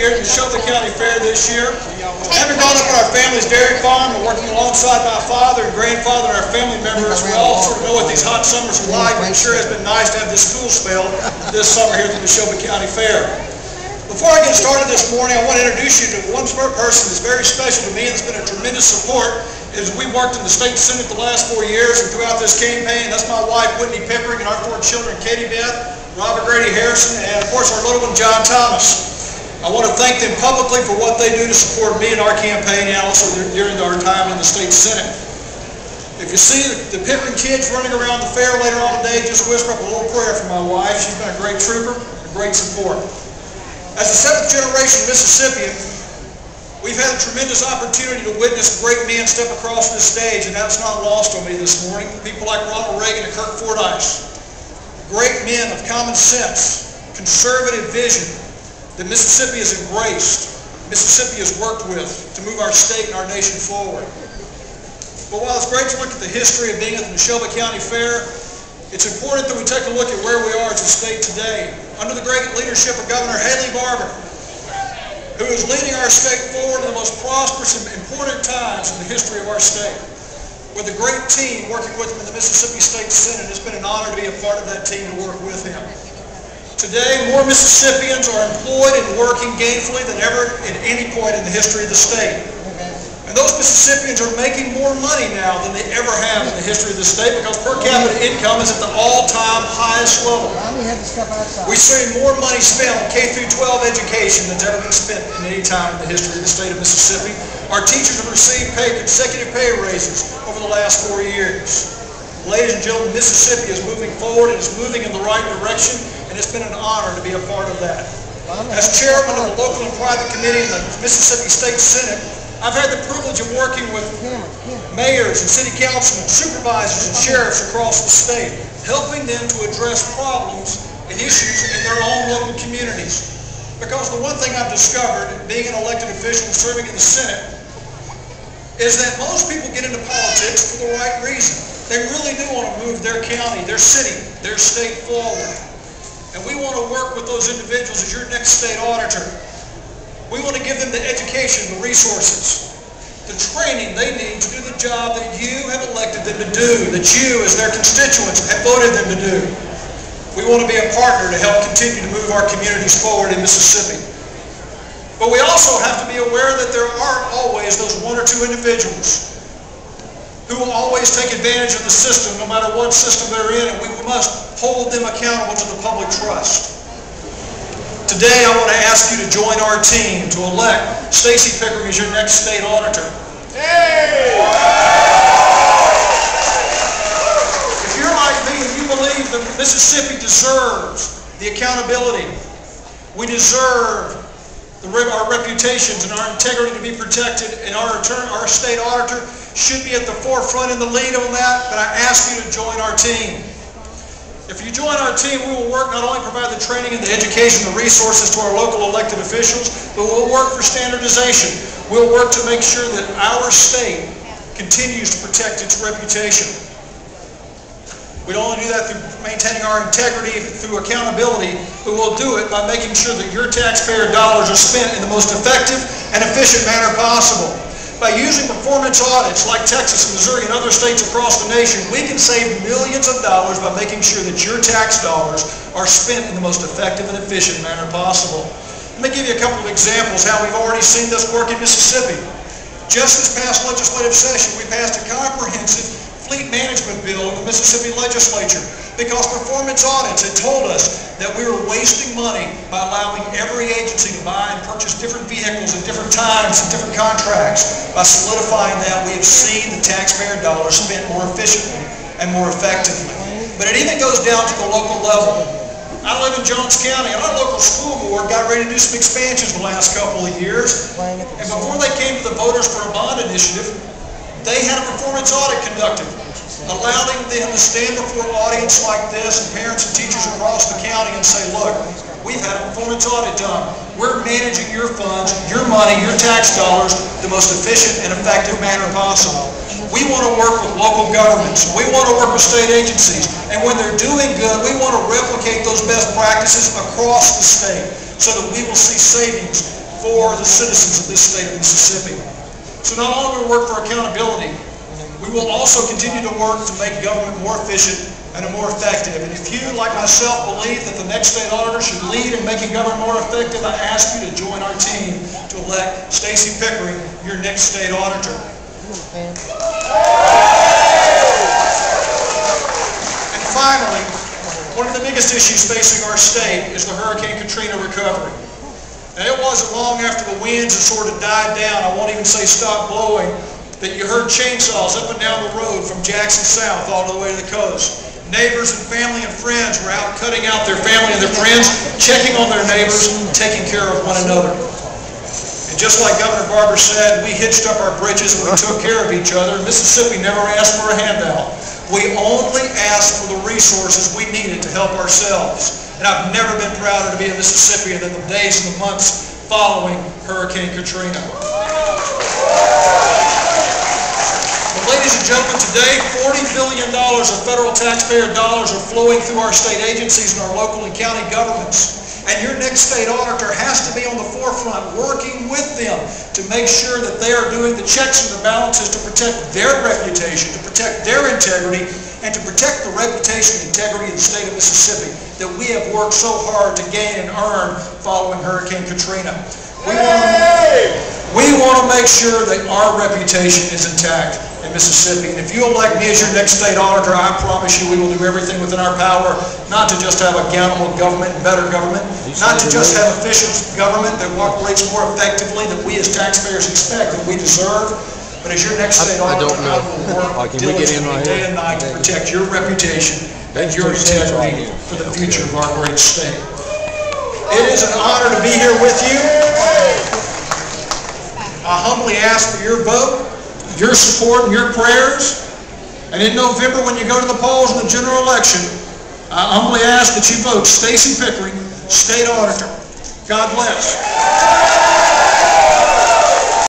here at the Neshoba County Fair this year. Having grown up on our family's dairy farm and working alongside my father and grandfather and our family members, we all sort of know what these hot summers are like, and it sure has been nice to have this school spell this summer here at the Neshoba County Fair. Before I get started this morning, I want to introduce you to one person that's very special to me and that's been a tremendous support as we worked in the state senate the last 4 years and throughout this campaign. That's my wife, Stacey Pickering, and our 4 children, Katie Beth, Robert Grady Harrison, and of course our little one, John Thomas. I want to thank them publicly for what they do to support me and our campaign and also during our time in the state senate. If you see the Pickering kids running around the fair later on today, just whisper up a little prayer for my wife. She's been a great trooper, a great support. As a 7th generation Mississippian, we've had a tremendous opportunity to witness great men step across this stage, and that's not lost on me this morning. People like Ronald Reagan and Kirk Fordyce. Great men of common sense, conservative vision that Mississippi has embraced, Mississippi has worked with to move our state and our nation forward. But while it's great to look at the history of being at the Neshoba County Fair, it's important that we take a look at where we are as a state today, under the great leadership of Governor Haley Barbour, who is leading our state forward in the most prosperous and important times in the history of our state. With a great team working with him in the Mississippi State Senate, it's been an honor to be a part of that team to work with him. Today, more Mississippians are employed and working gainfully than ever at any point in the history of the state. And those Mississippians are making more money now than they ever have in the history of the state because per capita income is at the all-time highest level. We see more money spent on K-12 education than's ever been spent in any time in the history of the state of Mississippi. Our teachers have received consecutive pay raises over the last 4 years. Ladies and gentlemen, Mississippi is moving forward and is moving in the right direction, and it's been an honor to be a part of that. As chairman of the local and private committee in the Mississippi State Senate, I've had the privilege of working with mayors and city councilmen, supervisors and sheriffs across the state, helping them to address problems and issues in their own local communities. Because the one thing I've discovered, being an elected official and serving in the Senate, is that most people get into politics for the right reason. They really do want to move their county, their city, their state forward. And we want to work with those individuals as your next state auditor. We want to give them the education, the resources, the training they need to do the job that you have elected them to do, that you as their constituents have voted them to do. We want to be a partner to help continue to move our communities forward in Mississippi. But we also have to be aware that there aren't always those 1 or 2 individuals who will always take advantage of the system, no matter what system they're in, and we must hold them accountable to the public trust. Today, I want to ask you to join our team to elect Stacey Pickering as your next state auditor. Hey! If you're like me and you believe that Mississippi deserves the accountability, we deserve our reputations and our integrity to be protected, and our state auditor should be at the forefront and the lead on that, then I ask you to join our team. If you join our team, we will work not only provide the training and the education and the resources to our local elected officials, but we'll work for standardization. We'll work to make sure that our state continues to protect its reputation. We don't only do that through maintaining our integrity, through accountability, but we'll do it by making sure that your taxpayer dollars are spent in the most effective and efficient manner possible. By using performance audits like Texas and Missouri and other states across the nation, we can save millions of dollars by making sure that your tax dollars are spent in the most effective and efficient manner possible. Let me give you a couple of examples how we've already seen this work in Mississippi. Just this past legislative session, we passed a comprehensive fleet management bill in the Mississippi legislature because performance audits had told us that we were wasting money by allowing every agency to buy and purchase different vehicles at different times and different contracts. By solidifying that, we have seen the taxpayer dollars spent more efficiently and more effectively. But it even goes down to the local level. I live in Jones County, and our local school board got ready to do some expansions the last couple of years, and before they came to the Voters for a Bond initiative, they had a performance audit conducted, allowing them to stand before an audience like this and parents and teachers across the county and say, look, we've had a performance audit done. We're managing your funds, your money, your tax dollars the most efficient and effective manner possible. We want to work with local governments. We want to work with state agencies. And when they're doing good, we want to replicate those best practices across the state so that we will see savings for the citizens of this state of Mississippi. So not only will we work for accountability, we will also continue to work to make government more efficient and more effective. And if you, like myself, believe that the next state auditor should lead in making government more effective, I ask you to join our team to elect Stacey Pickering your next state auditor. And finally, one of the biggest issues facing our state is the Hurricane Katrina recovery. And it wasn't long after the winds had sort of died down, I won't even say stop blowing, that you heard chainsaws up and down the road from Jackson South all the way to the coast. Neighbors and family and friends were out cutting out their family and their friends, checking on their neighbors, taking care of one another. And just like Governor Barber said, we hitched up our britches and we took care of each other. Mississippi never asked for a handout. We only asked for the resources we needed to help ourselves. And I've never been prouder to be a Mississippian than the days and the months following Hurricane Katrina. Ladies and gentlemen, today $40 billion of federal taxpayer dollars are flowing through our state agencies and our local and county governments. And your next state auditor has to be on the forefront working with them to make sure that they are doing the checks and the balances to protect their reputation, to protect their integrity, and to protect the reputation and integrity of the state of Mississippi that we have worked so hard to gain and earn following Hurricane Katrina. We want to make sure that our reputation is intact in Mississippi. And if you elect me as your next state auditor, I promise you we will do everything within our power not to just have accountable government and better government, not to just have efficient government that operates more effectively than we as taxpayers expect and we deserve, but as your next state auditor, I will work diligently day and night to protect your reputation and your integrity for the future of our great state. It is an honor to be here with you. I humbly ask for your vote, your support, and your prayers. And in November, when you go to the polls in the general election, I humbly ask that you vote Stacey Pickering, State Auditor. God bless.